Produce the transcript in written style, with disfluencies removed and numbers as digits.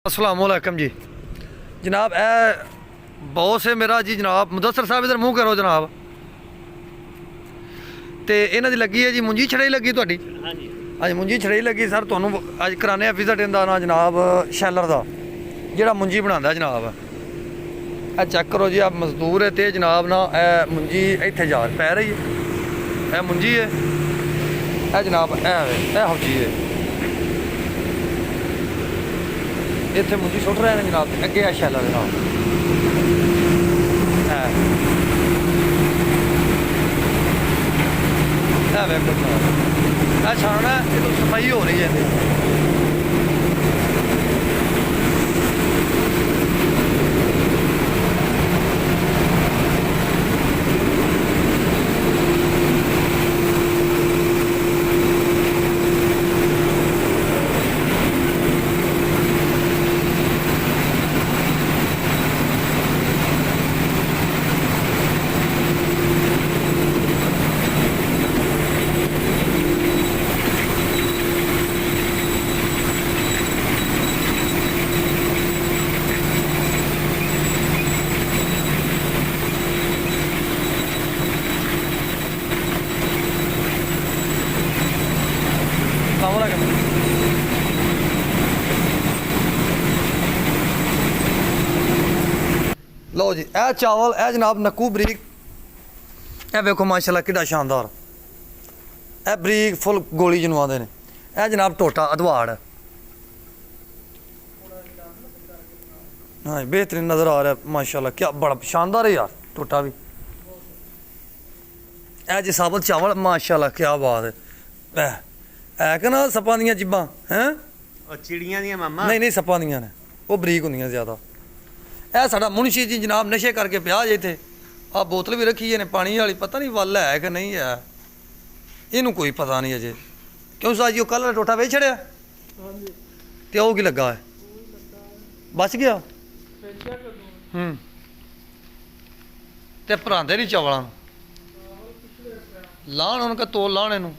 अस्सलाम वालेकुम जी जनाब। बॉस है मेरा जी जनाब मुदस्सर साहब इधर मुँह करो जनाब। तो इन्हों की लगी है जी मुंजी छड़ाई लगी थोड़ी। हाँ जी मुंजी छड़ाई लगी सर। तुहानू अज कराने विजिट इनका ना जनाब शैलर का जोड़ा मुंजी बनाता जनाब। चेक करो जी। आप मजदूर है तो जनाब ना मुंजी इतने जा पै रही है। यह मुंजी है जनाब यह हौजी है। इतने मुंजी सुट रहे हैं जनाब। अगे है शैलर जनाब। वेखो जनाब छाना है तो सफाई हो रही है। लो जी यह चावल यह जनाब नक्कू बरीक। यह वेखो माशाल्लाह कितना शानदार। यह बरीक फुल गोली जिन्हों आते हैं। यह जनाब टोटा अधवाड़ है। हाँ बेहतरीन नज़र आ रहा है माशाल्लाह। क्या बड़ा शानदार है यार टोटा भी। यह जी साबत चावल माशाल्लाह क्या बात है कि ना सप्पां दियां जिब्बां हैं चिड़ियां दियां मामा नहीं नहीं सप्पां दियां ने वो बरीक होंदियां ज़्यादा। यह साडा मुंशी जी जनाब नशे करके पिया जे इत्थे। आ बोतल भी रखी है पानी वाली। पता नहीं वल है कि नहीं है इनू कोई पता नहीं अजे। क्यों साजी वो कल टोटा वेच छड़िया तो वो की लगा है बच गया। ते भरांदे नहीं चावलों लाण उनका तोल लाण इनू।